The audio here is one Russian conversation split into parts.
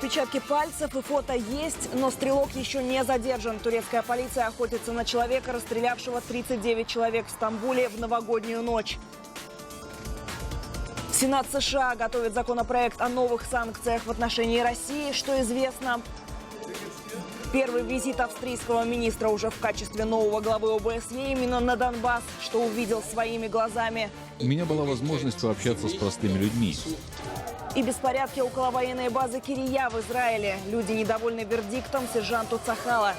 Отпечатки пальцев и фото есть, но стрелок еще не задержан. Турецкая полиция охотится на человека, расстрелявшего 39 человек в Стамбуле в новогоднюю ночь. Сенат США готовит законопроект о новых санкциях в отношении России. Что известно? Первый визит австрийского министра уже в качестве нового главы ОБСЕ именно на Донбасс, что увидел своими глазами. У меня была возможность пообщаться с простыми людьми. И беспорядки около военной базы Кирия в Израиле. Люди недовольны вердиктом сержанту Цахала.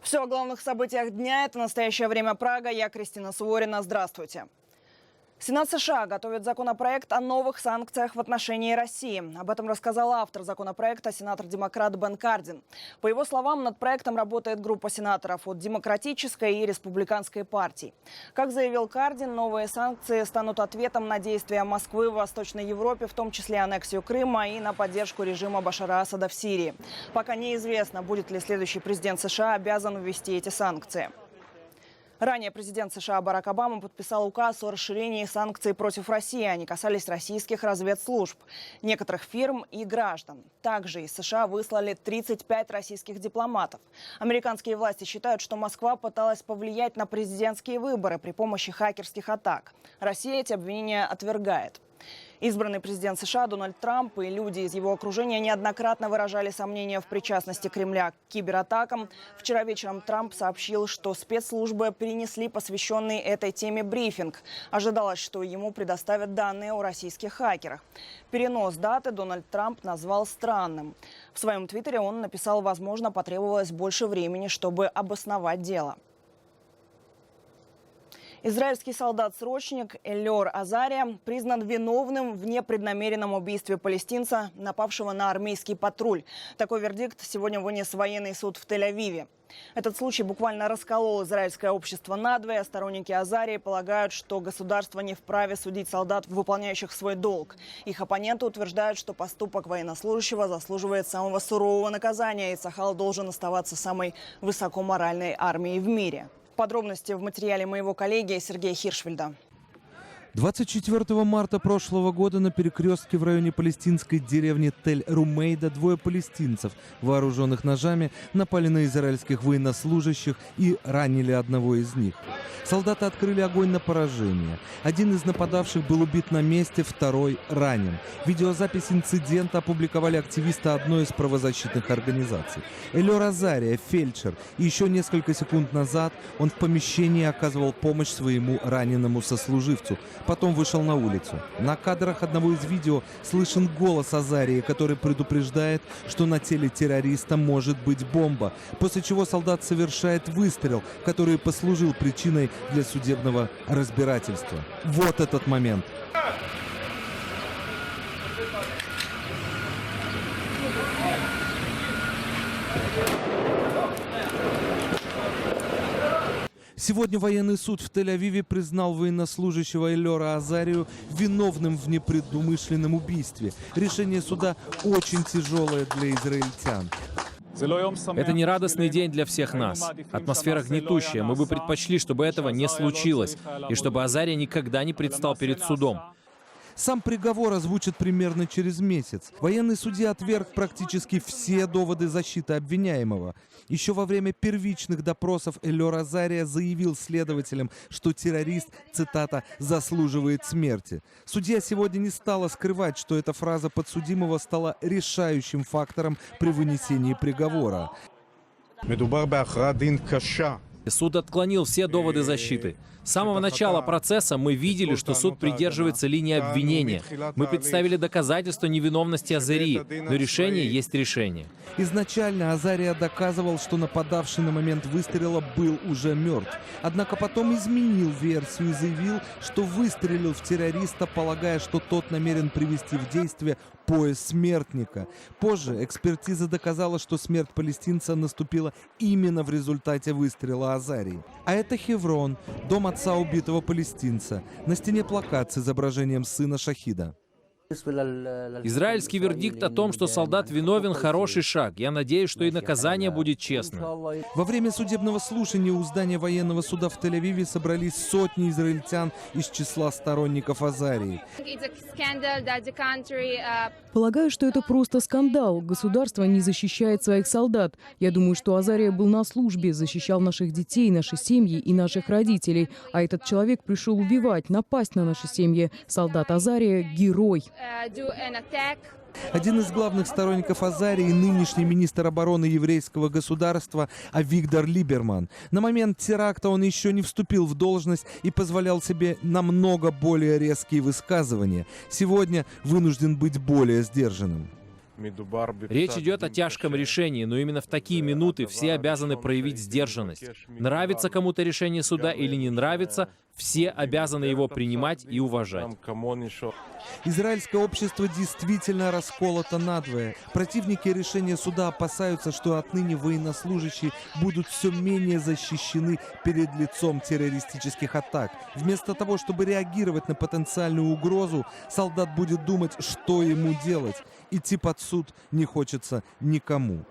Все о главных событиях дня. Это «Настоящее время. Прага». Я Кристина Суворина. Здравствуйте. Сенат США готовит законопроект о новых санкциях в отношении России. Об этом рассказал автор законопроекта, сенатор-демократ Бен Кардин. По его словам, над проектом работает группа сенаторов от Демократической и Республиканской партий. Как заявил Кардин, новые санкции станут ответом на действия Москвы в Восточной Европе, в том числе аннексию Крыма и на поддержку режима Башара Асада в Сирии. Пока неизвестно, будет ли следующий президент США обязан ввести эти санкции. Ранее президент США Барак Обама подписал указ о расширении санкций против России. Они касались российских разведслужб, некоторых фирм и граждан. Также из США выслали 35 российских дипломатов. Американские власти считают, что Москва пыталась повлиять на президентские выборы при помощи хакерских атак. Россия эти обвинения отвергает. Избранный президент США Дональд Трамп и люди из его окружения неоднократно выражали сомнения в причастности Кремля к кибератакам. Вчера вечером Трамп сообщил, что спецслужбы перенесли посвященный этой теме брифинг. Ожидалось, что ему предоставят данные о российских хакерах. Перенос даты Дональд Трамп назвал странным. В своем твиттере он написал, возможно, потребовалось больше времени, чтобы обосновать дело. Израильский солдат-срочник Эллиор Азария признан виновным в непреднамеренном убийстве палестинца, напавшего на армейский патруль. Такой вердикт сегодня вынес военный суд в Тель-Авиве. Этот случай буквально расколол израильское общество надвое. Сторонники Азарии полагают, что государство не вправе судить солдат, выполняющих свой долг. Их оппоненты утверждают, что поступок военнослужащего заслуживает самого сурового наказания, и Цахал должен оставаться самой высокоморальной армией в мире. Подробности в материале моего коллеги Сергея Хиршфельда. 24 марта прошлого года на перекрестке в районе палестинской деревни Тель-Румейда двое палестинцев, вооруженных ножами, напали на израильских военнослужащих и ранили одного из них. Солдаты открыли огонь на поражение. Один из нападавших был убит на месте, второй ранен. Видеозапись инцидента опубликовали активисты одной из правозащитных организаций. Эллиор Азария, фельдшер, и еще несколько секунд назад он в помещении оказывал помощь своему раненому сослуживцу. Потом вышел на улицу. На кадрах одного из видео слышен голос Азарии, который предупреждает, что на теле террориста может быть бомба, после чего солдат совершает выстрел, который послужил причиной для судебного разбирательства. Вот этот момент. Сегодня военный суд в Тель-Авиве признал военнослужащего Эллиора Азарию виновным в непредумышленном убийстве. Решение суда очень тяжелое для израильтян. Это не радостный день для всех нас. Атмосфера гнетущая. Мы бы предпочли, чтобы этого не случилось, и чтобы Азария никогда не предстал перед судом. Сам приговор озвучат примерно через месяц. Военный судья отверг практически все доводы защиты обвиняемого. Еще во время первичных допросов Эллиор Азария заявил следователям, что террорист, цитата, «заслуживает смерти». Судья сегодня не стала скрывать, что эта фраза подсудимого стала решающим фактором при вынесении приговора. Суд отклонил все доводы защиты. С самого начала процесса мы видели, что суд придерживается линии обвинения. Мы представили доказательства невиновности Азарии, но решение есть решение. Изначально Азария доказывал, что нападавший на момент выстрела был уже мертв. Однако потом изменил версию и заявил, что выстрелил в террориста, полагая, что тот намерен привести в действие пояс смертника. Позже экспертиза доказала, что смерть палестинца наступила именно в результате выстрела Азарии. А это Хеврон, дом отца убитого палестинца. На стене плакат с изображением сына шахида. Израильский вердикт о том, что солдат виновен, хороший шаг. Я надеюсь, что и наказание будет честным. Во время судебного слушания у здания военного суда в Тель-Авиве собрались сотни израильтян из числа сторонников Азарии. Полагаю, что это просто скандал. Государство не защищает своих солдат. Я думаю, что Азария был на службе, защищал наших детей, наши семьи и наших родителей. А этот человек пришел убивать, напасть на наши семьи. Солдат Азария – герой. Один из главных сторонников Азарии – нынешний министр обороны еврейского государства Авигдор Либерман. На момент теракта он еще не вступил в должность и позволял себе намного более резкие высказывания. Сегодня вынужден быть более сдержанным. Речь идет о тяжком решении, но именно в такие минуты все обязаны проявить сдержанность. Нравится кому-то решение суда или не нравится, все обязаны его принимать и уважать. Израильское общество действительно расколото надвое. Противники решения суда опасаются, что отныне военнослужащие будут все менее защищены перед лицом террористических атак. Вместо того, чтобы реагировать на потенциальную угрозу, солдат будет думать, что ему делать. Идти под суд не хочется никому.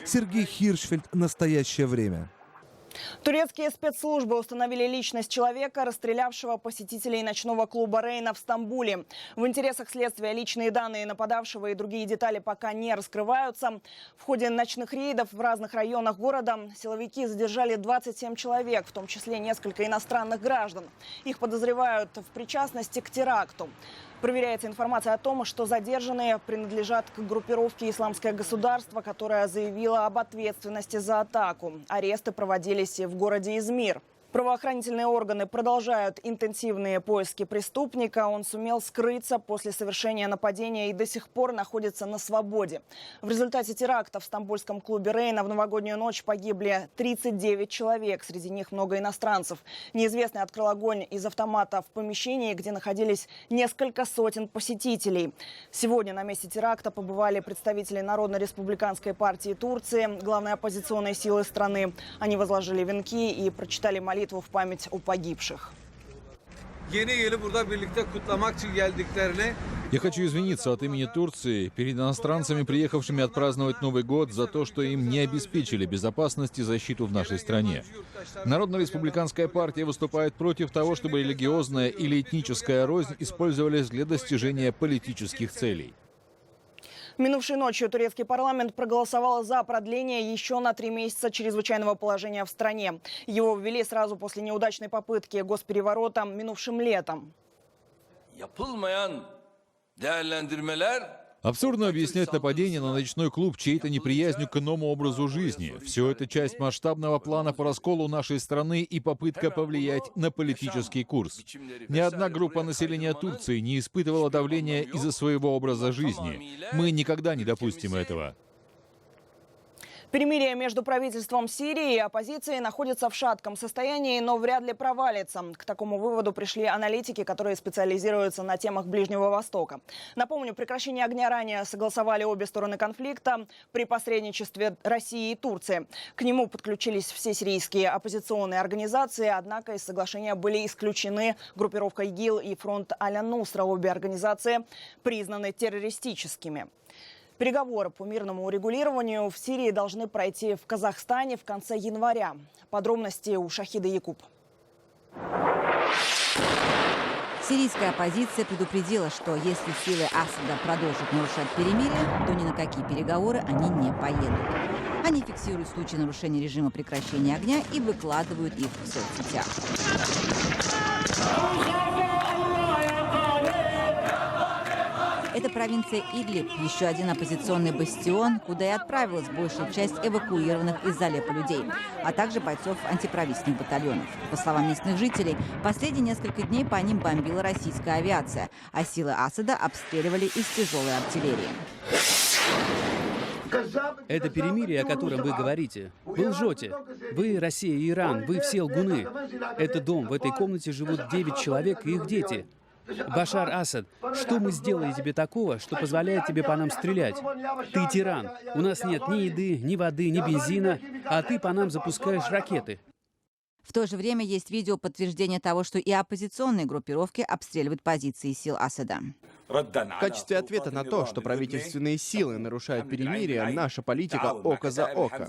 Сергей Хиршфельд. Настоящее время. Турецкие спецслужбы установили личность человека, расстрелявшего посетителей ночного клуба «Рейна» в Стамбуле. В интересах следствия личные данные нападавшего и другие детали пока не раскрываются. В ходе ночных рейдов в разных районах города силовики задержали 27 человек, в том числе несколько иностранных граждан. Их подозревают в причастности к теракту. Проверяется информация о том, что задержанные принадлежат к группировке «Исламское государство», которая заявила об ответственности за атаку. Аресты проводились в городе Измир. Правоохранительные органы продолжают интенсивные поиски преступника. Он сумел скрыться после совершения нападения и до сих пор находится на свободе. В результате теракта в стамбульском клубе «Рейна» в новогоднюю ночь погибли 39 человек. Среди них много иностранцев. Неизвестный открыл огонь из автомата в помещении, где находились несколько сотен посетителей. Сегодня на месте теракта побывали представители Народно-республиканской партии Турции, главной оппозиционной силы страны. Они возложили венки и прочитали молитву в память о погибших. Я хочу извиниться от имени Турции перед иностранцами, приехавшими отпраздновать Новый год, за то, что им не обеспечили безопасность и защиту в нашей стране. Народно-республиканская партия выступает против того, чтобы религиозная или этническая рознь использовались для достижения политических целей. Минувшей ночью турецкий парламент проголосовал за продление еще на 3 месяца чрезвычайного положения в стране. Его ввели сразу после неудачной попытки госпереворота минувшим летом. Абсурдно объяснять нападение на ночной клуб чьей-то неприязнью к иному образу жизни. Все это часть масштабного плана по расколу нашей страны и попытка повлиять на политический курс. Ни одна группа населения Турции не испытывала давления из-за своего образа жизни. Мы никогда не допустим этого. Перемирие между правительством Сирии и оппозицией находится в шатком состоянии, но вряд ли провалится. К такому выводу пришли аналитики, которые специализируются на темах Ближнего Востока. Напомню, прекращение огня ранее согласовали обе стороны конфликта при посредничестве России и Турции. К нему подключились все сирийские оппозиционные организации, однако из соглашения были исключены группировка ИГИЛ и фронт Аль-Нусра. Обе организации признаны террористическими. Переговоры по мирному урегулированию в Сирии должны пройти в Казахстане в конце января. Подробности у Шахида Якуб. Сирийская оппозиция предупредила, что если силы Асада продолжат нарушать перемирие, то ни на какие переговоры они не поедут. Они фиксируют случаи нарушения режима прекращения огня и выкладывают их в соцсетях. Это провинция Идлиб, еще один оппозиционный бастион, куда и отправилась большая часть эвакуированных из Алеппо людей, а также бойцов антиправительственных батальонов. По словам местных жителей, последние несколько дней по ним бомбила российская авиация, а силы Асада обстреливали из тяжелой артиллерии. Это перемирие, о котором вы говорите. Вы лжете. Вы, Россия и Иран, вы все лгуны. Это дом, в этой комнате живут 9 человек и их дети. Башар Асад, что мы сделали тебе такого, что позволяет тебе по нам стрелять? Ты тиран. У нас нет ни еды, ни воды, ни бензина, а ты по нам запускаешь ракеты. В то же время есть видео подтверждения того, что и оппозиционные группировки обстреливают позиции сил Асада. В качестве ответа на то, что правительственные силы нарушают перемирие, наша политика око за око.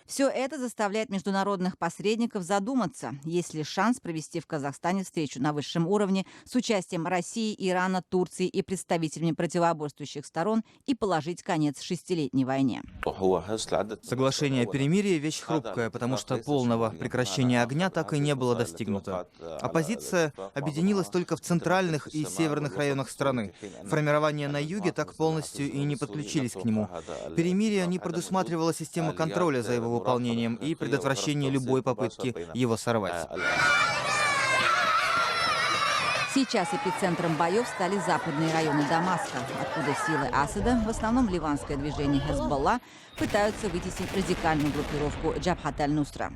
Все это заставляет международных посредников задуматься, есть ли шанс провести в Казахстане встречу на высшем уровне с участием России, Ирана, Турции и представителями противоборствующих сторон и положить конец шестилетней войне. Соглашение о перемирии – вещь хрупкая, потому что полного прекращения огня так и не было достигнуто. Оппозиция объединилась только в центральных и северных районах страны. Формирования на юге так полностью и не подключились к нему. Перемирие не предусматривало систему контроля за его выполнением и предотвращение любой попытки его сорвать. Сейчас эпицентром боев стали западные районы Дамаска, откуда силы Асада, в основном ливанское движение Хезболла, пытаются вытеснить радикальную группировку Джабхат аль-Нусра.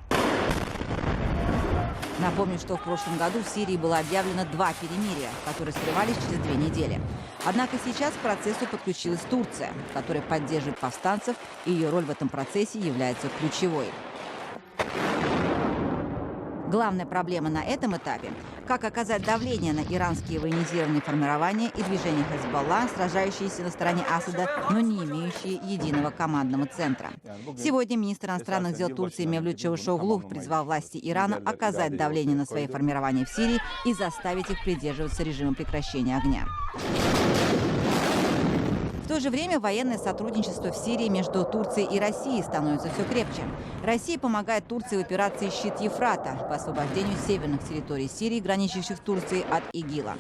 Напомню, что в прошлом году в Сирии было объявлено 2 перемирия, которые срывались через 2 недели. Однако сейчас к процессу подключилась Турция, которая поддерживает повстанцев, и ее роль в этом процессе является ключевой. Главная проблема на этом этапе – как оказать давление на иранские военизированные формирования и движения Хезболла, сражающиеся на стороне Асада, но не имеющие единого командного центра. Сегодня министр иностранных дел Турции Мевлют Чавушоглу призвал власти Ирана оказать давление на свои формирования в Сирии и заставить их придерживаться режима прекращения огня. В то же время военное сотрудничество в Сирии между Турцией и Россией становится все крепче. Россия помогает Турции в операции «Щит Ефрата» по освобождению северных территорий Сирии, граничащих с Турцией, от ИГИЛа.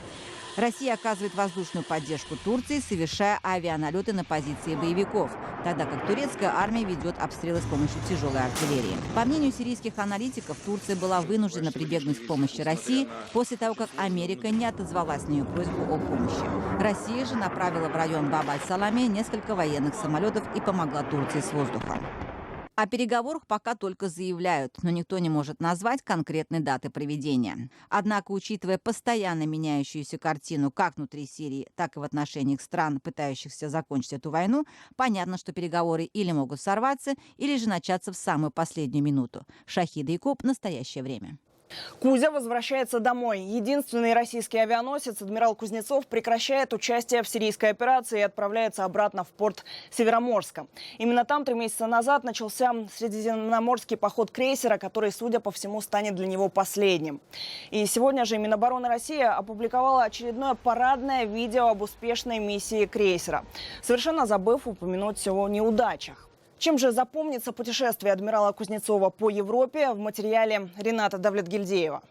Россия оказывает воздушную поддержку Турции, совершая авианалеты на позиции боевиков, тогда как турецкая армия ведет обстрелы с помощью тяжелой артиллерии. По мнению сирийских аналитиков, Турция была вынуждена прибегнуть к помощи России после того, как Америка не отозвалась на ее просьбу о помощи. Россия же направила в район Баб-аль-Саламе несколько военных самолетов и помогла Турции с воздуха. О переговорах пока только заявляют, но никто не может назвать конкретной даты проведения. Однако, учитывая постоянно меняющуюся картину как внутри Сирии, так и в отношениях стран, пытающихся закончить эту войну, понятно, что переговоры или могут сорваться, или же начаться в самую последнюю минуту. Шахида Якуб, настоящее время. Кузя возвращается домой. Единственный российский авианосец адмирал Кузнецов прекращает участие в сирийской операции и отправляется обратно в порт Североморска. Именно там 3 месяца назад начался средиземноморский поход крейсера, который, судя по всему, станет для него последним. И сегодня же Минобороны России опубликовала очередное парадное видео об успешной миссии крейсера, совершенно забыв упомянуть о неудачах. Чем же запомнится путешествие адмирала Кузнецова по Европе, в материале Рената Давлетгильдеева.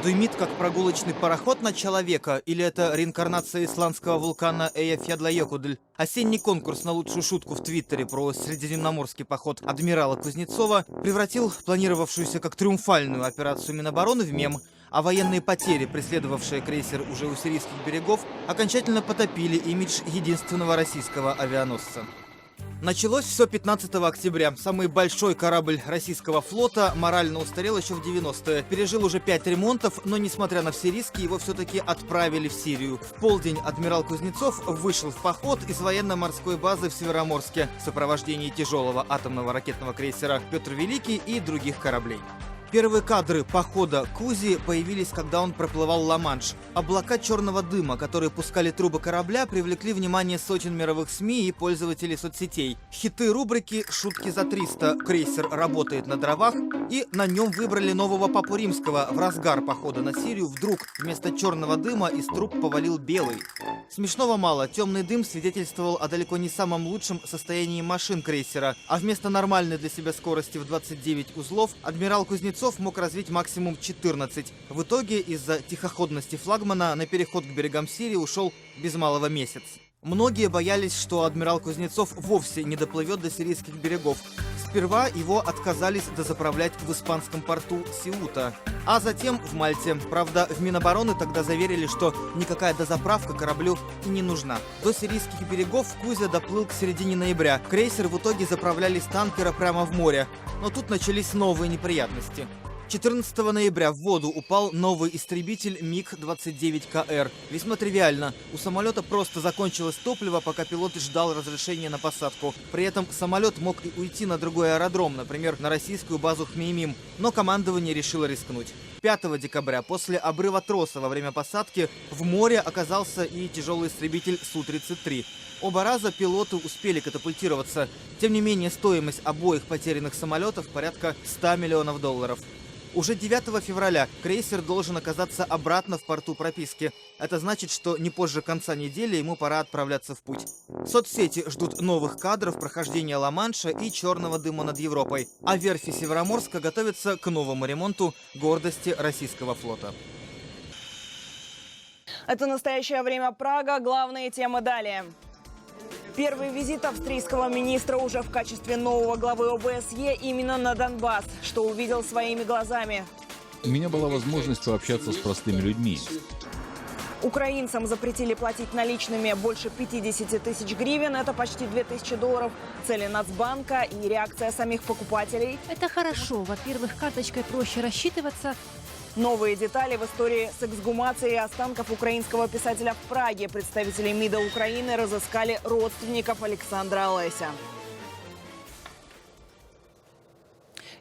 Дымит, как прогулочный пароход на человека, или это реинкарнация исландского вулкана Эйяфьядла-Йокудль? Осенний конкурс на лучшую шутку в Твиттере про средиземноморский поход адмирала Кузнецова превратил планировавшуюся как триумфальную операцию Минобороны в мем, а военные потери, преследовавшие крейсер уже у сирийских берегов, окончательно потопили имидж единственного российского авианосца. Началось все 15 октября. Самый большой корабль российского флота морально устарел еще в 90-е. Пережил уже 5 ремонтов, но несмотря на все риски, его все-таки отправили в Сирию. В полдень адмирал Кузнецов вышел в поход из военно-морской базы в Североморске в сопровождении тяжелого атомного ракетного крейсера «Петр Великий» и других кораблей. Первые кадры похода Кузи появились, когда он проплывал Ла-Манш. Облака черного дыма, которые пускали трубы корабля, привлекли внимание сотен мировых СМИ и пользователей соцсетей. Хиты рубрики «Шутки за 300», «Крейсер работает на дровах» и на нем выбрали нового папу римского. В разгар похода на Сирию вдруг вместо черного дыма из труб повалил белый. Смешного мало, темный дым свидетельствовал о далеко не самом лучшем состоянии машин крейсера, а вместо нормальной для себя скорости в 29 узлов адмирал Кузнецов мог развить максимум 14. В итоге из-за тихоходности флагмана на переход к берегам Сирии ушел без малого месяц. Многие боялись, что адмирал Кузнецов вовсе не доплывет до сирийских берегов. Сперва его отказались дозаправлять в испанском порту Сеута, а затем в Мальте. Правда, в Минобороны тогда заверили, что никакая дозаправка кораблю и не нужна. До сирийских берегов Кузя доплыл к середине ноября. Крейсер в итоге заправляли с танкера прямо в море. Но тут начались новые неприятности. 14 ноября в воду упал новый истребитель МиГ-29КР. Весьма тривиально. У самолета просто закончилось топливо, пока пилот ждал разрешения на посадку. При этом самолет мог и уйти на другой аэродром, например, на российскую базу Хмеймим. Но командование решило рискнуть. 5 декабря после обрыва троса во время посадки в море оказался и тяжелый истребитель Су-33. Оба раза пилоты успели катапультироваться. Тем не менее, стоимость обоих потерянных самолетов порядка $100 миллионов. Уже 9 февраля крейсер должен оказаться обратно в порту прописки. Это значит, что не позже конца недели ему пора отправляться в путь. Соцсети ждут новых кадров прохождения Ла-Манша и черного дыма над Европой. А верфи Североморска готовятся к новому ремонту гордости российского флота. Это «Настоящее время Прага». Главные темы далее. Первый визит австрийского министра уже в качестве нового главы ОБСЕ именно на Донбасс, что увидел своими глазами. У меня была возможность пообщаться с простыми людьми. Украинцам запретили платить наличными больше 50 тысяч гривен. Это почти $2000. Цели Нацбанка и реакция самих покупателей. Это хорошо. Во-первых, карточкой проще рассчитываться. Новые детали в истории с эксгумацией останков украинского писателя в Праге. Представители МИДа Украины разыскали родственников Александра Олеся.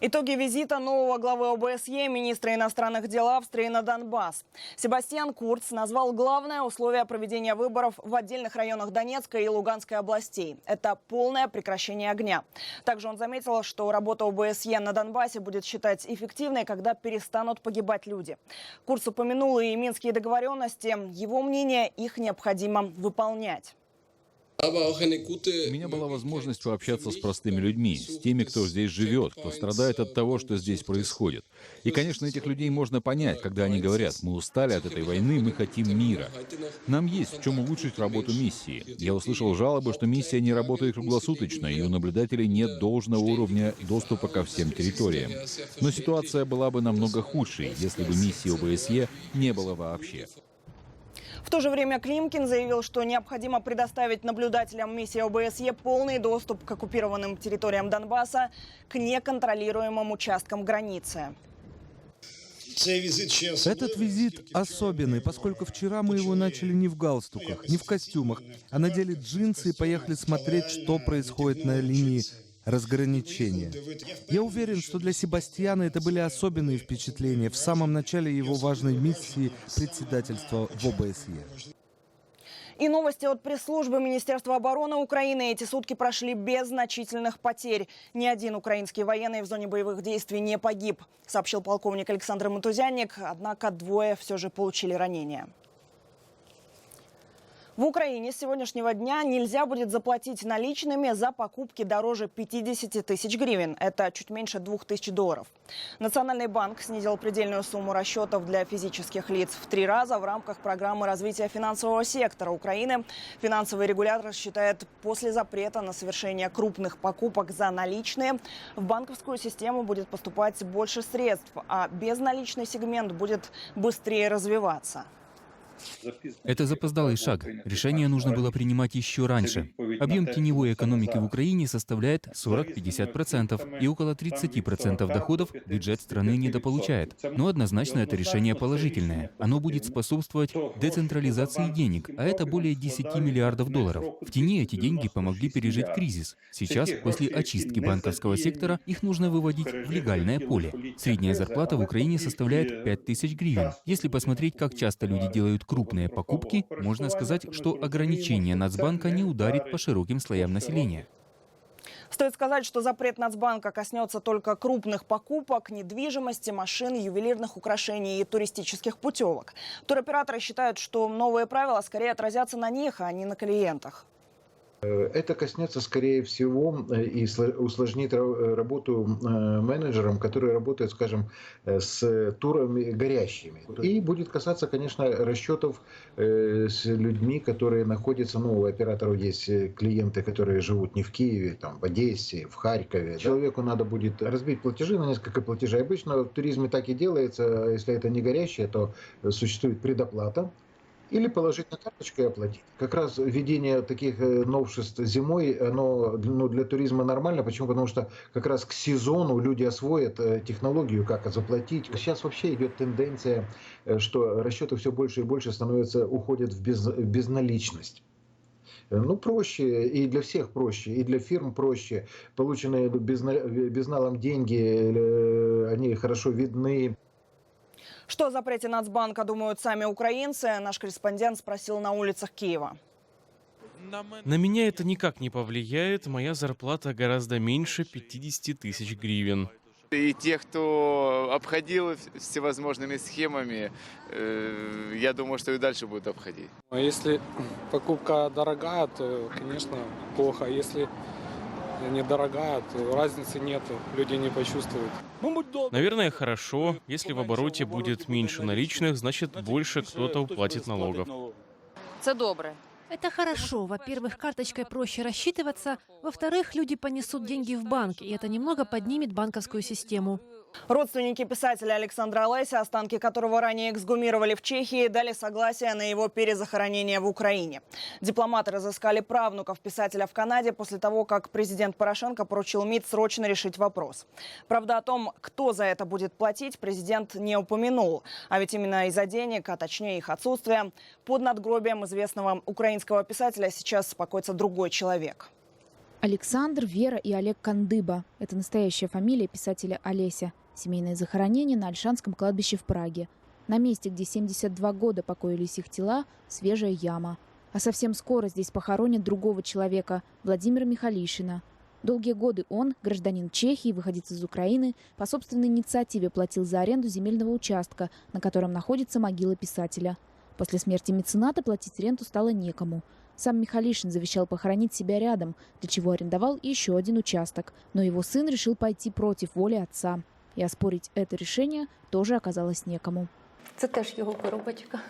Итоги визита нового главы ОБСЕ, министра иностранных дел Австрии на Донбасс. Себастьян Курц назвал главное условие проведения выборов в отдельных районах Донецкой и Луганской областей. Это полное прекращение огня. Также он заметил, что работа ОБСЕ на Донбассе будет считать эффективной, когда перестанут погибать люди. Курц упомянул и минские договоренности. Его мнение, их необходимо выполнять. У меня была возможность пообщаться с простыми людьми, с теми, кто здесь живет, кто страдает от того, что здесь происходит. И, конечно, этих людей можно понять, когда они говорят: мы устали от этой войны, мы хотим мира. Нам есть в чем улучшить работу миссии. Я услышал жалобы, что миссия не работает круглосуточно, и у наблюдателей нет должного уровня доступа ко всем территориям. Но ситуация была бы намного худшей, если бы миссии ОБСЕ не было вообще. В то же время Климкин заявил, что необходимо предоставить наблюдателям миссии ОБСЕ полный доступ к оккупированным территориям Донбасса, к неконтролируемым участкам границы. Этот визит особенный, поскольку вчера мы его начали не в галстуках, не в костюмах, а надели джинсы и поехали смотреть, что происходит на линии разграничения. Я уверен, что для Себастьяна это были особенные впечатления в самом начале его важной миссии председательства в ОБСЕ. И новости от пресс-службы Министерства обороны Украины. Эти сутки прошли без значительных потерь. Ни один украинский военный в зоне боевых действий не погиб, сообщил полковник Александр Матузянник. Однако двое все же получили ранения. В Украине с сегодняшнего дня нельзя будет заплатить наличными за покупки дороже 50 тысяч гривен. Это чуть меньше $2000. Национальный банк снизил предельную сумму расчетов для физических лиц в 3 раза в рамках программы развития финансового сектора Украины. Финансовый регулятор считает, после запрета на совершение крупных покупок за наличные в банковскую систему будет поступать больше средств, а безналичный сегмент будет быстрее развиваться. Это запоздалый шаг. Решение нужно было принимать еще раньше. Объем теневой экономики в Украине составляет 40-50%, и около 30% доходов бюджет страны недополучает. Но однозначно это решение положительное. Оно будет способствовать децентрализации денег, а это более $10 миллиардов. В тени эти деньги помогли пережить кризис. Сейчас, после очистки банковского сектора, их нужно выводить в легальное поле. Средняя зарплата в Украине составляет 5000 гривен. Если посмотреть, как часто люди делают крупные покупки, можно сказать, что ограничение Нацбанка не ударит по широким слоям населения. Стоит сказать, что запрет Нацбанка коснется только крупных покупок, недвижимости, машин, ювелирных украшений и туристических путевок. Туроператоры считают, что новые правила скорее отразятся на них, а не на клиентах. Это коснется, скорее всего, и усложнит работу менеджерам, которые работают, скажем, с турами горящими. И будет касаться, конечно, расчетов с людьми, которые находятся, у операторов есть клиенты, которые живут не в Киеве, там, в Одессе, в Харькове. Человеку надо будет разбить платежи на несколько платежей. Обычно в туризме так и делается, если это не горящее, то существует предоплата. или положить на карточку и оплатить. Как раз введение таких новшеств зимой, оно для туризма нормально. Почему? Потому что как раз к сезону люди освоят технологию, как заплатить. Сейчас вообще идет тенденция, что расчеты все больше и больше уходят в безналичность. Ну, проще, и для всех проще, и для фирм проще. Полученные безналом деньги, они хорошо видны. Что о запрете Нацбанка думают сами украинцы, наш корреспондент спросил на улицах Киева. На меня это никак не повлияет. Моя зарплата гораздо меньше 50 тысяч гривен. И тех, кто обходил всевозможными схемами, я думаю, что и дальше будут обходить. Если покупка дорогая, то, конечно, плохо. Если недорогая, то разницы нету, люди не почувствуют. Наверное, хорошо. Если в обороте будет меньше наличных, значит, больше кто-то уплатит налогов. Это добре. Это хорошо. Во-первых, карточкой проще рассчитываться. Во-вторых, люди понесут деньги в банк, и это немного поднимет банковскую систему. Родственники писателя Александра Олеся, останки которого ранее эксгумировали в Чехии, дали согласие на его перезахоронение в Украине. Дипломаты разыскали правнуков писателя в Канаде после того, как президент Порошенко поручил МИД срочно решить вопрос. Правда, о том, кто за это будет платить, президент не упомянул. А ведь именно из-за денег, а точнее их отсутствия, под надгробием известного украинского писателя сейчас покоится другой человек. Александр, Вера и Олег Кандыба – это настоящая фамилия писателя Олеся. Семейное захоронение на Ольшанском кладбище в Праге. На месте, где 72 года покоились их тела, свежая яма. А совсем скоро здесь похоронят другого человека – Владимира Михалишина. Долгие годы он, гражданин Чехии, выходец из Украины, по собственной инициативе платил за аренду земельного участка, на котором находится могила писателя. После смерти мецената платить ренту стало некому. Сам Михалишин завещал похоронить себя рядом, для чего арендовал еще один участок. Но его сын решил пойти против воли отца. И оспорить это решение тоже оказалось некому. Это тоже его коробочка.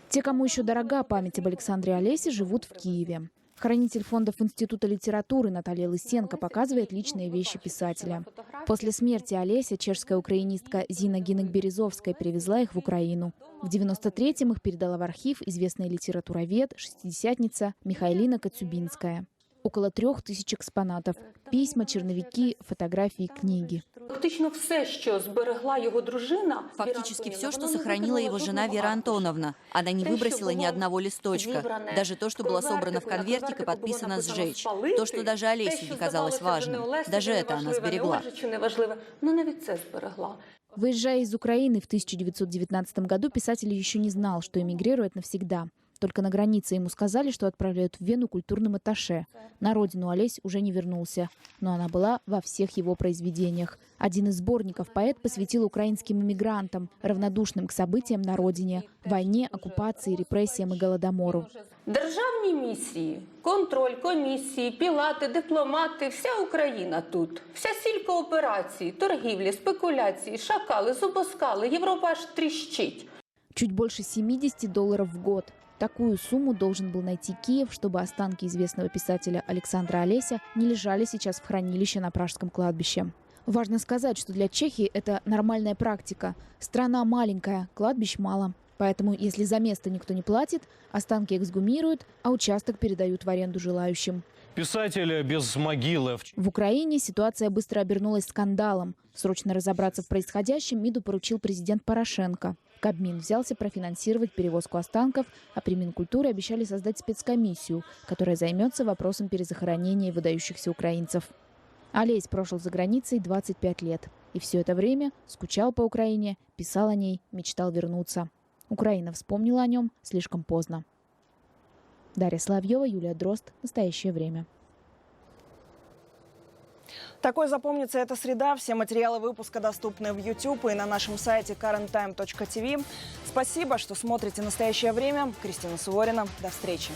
Те, кому еще дорога память об Александре Олесе, живут в Киеве. Хранитель фондов Института литературы Наталья Лысенко показывает личные вещи писателя. После смерти Олеся чешская украинистка Зина Гинек-Березовская перевезла их в Украину. В 93-м их передала в архив известная литературовед, шестидесятница Михайлина Коцюбинская. Около 3000 экспонатов – письма, черновики, фотографии, книги. Фактически все, что сохранила его жена Вера Антоновна. Она не выбросила ни одного листочка. Даже то, что было собрано в конвертик и подписано «сжечь». То, что даже Олесю не казалось важным. Даже это она сберегла. Выезжая из Украины в 1919 году, писатель еще не знал, что эмигрирует навсегда. Только на границе ему сказали, что отправляют в Вену культурным атташе. На родину Олесь уже не вернулся, но она была во всех его произведениях. Один из сборников поэт посвятил украинским эмигрантам, равнодушным к событиям на родине, войне, оккупации, репрессиям и голодомору. Державні місії, контроль, комісії, пілати, дипломати, вся Україна тут. Вся сілька операції, торгівлі, спекуляції, шакали, зубоскали, Європа аж тріщить. Чуть больше $70 в год. Такую сумму должен был найти Киев, чтобы останки известного писателя Александра Олеся не лежали сейчас в хранилище на Пражском кладбище. Важно сказать, что для Чехии это нормальная практика. Страна маленькая, кладбищ мало. Поэтому, если за место никто не платит, останки эксгумируют, а участок передают в аренду желающим. Писатель без могилы. В Украине ситуация быстро обернулась скандалом. Срочно разобраться в происходящем МИДу поручил президент Порошенко. Кабмин взялся профинансировать перевозку останков, а при Минкультуре обещали создать спецкомиссию, которая займется вопросом перезахоронения выдающихся украинцев. Олесь прожил за границей 25 лет. И все это время скучал по Украине, писал о ней, мечтал вернуться. Украина вспомнила о нем слишком поздно. Дарья Соловьева, Юлия Дрозд. Настоящее время. Такой запомнится эта среда. Все материалы выпуска доступны в YouTube и на нашем сайте currenttime.tv. Спасибо, что смотрите «Настоящее время». Кристина Суворина. До встречи.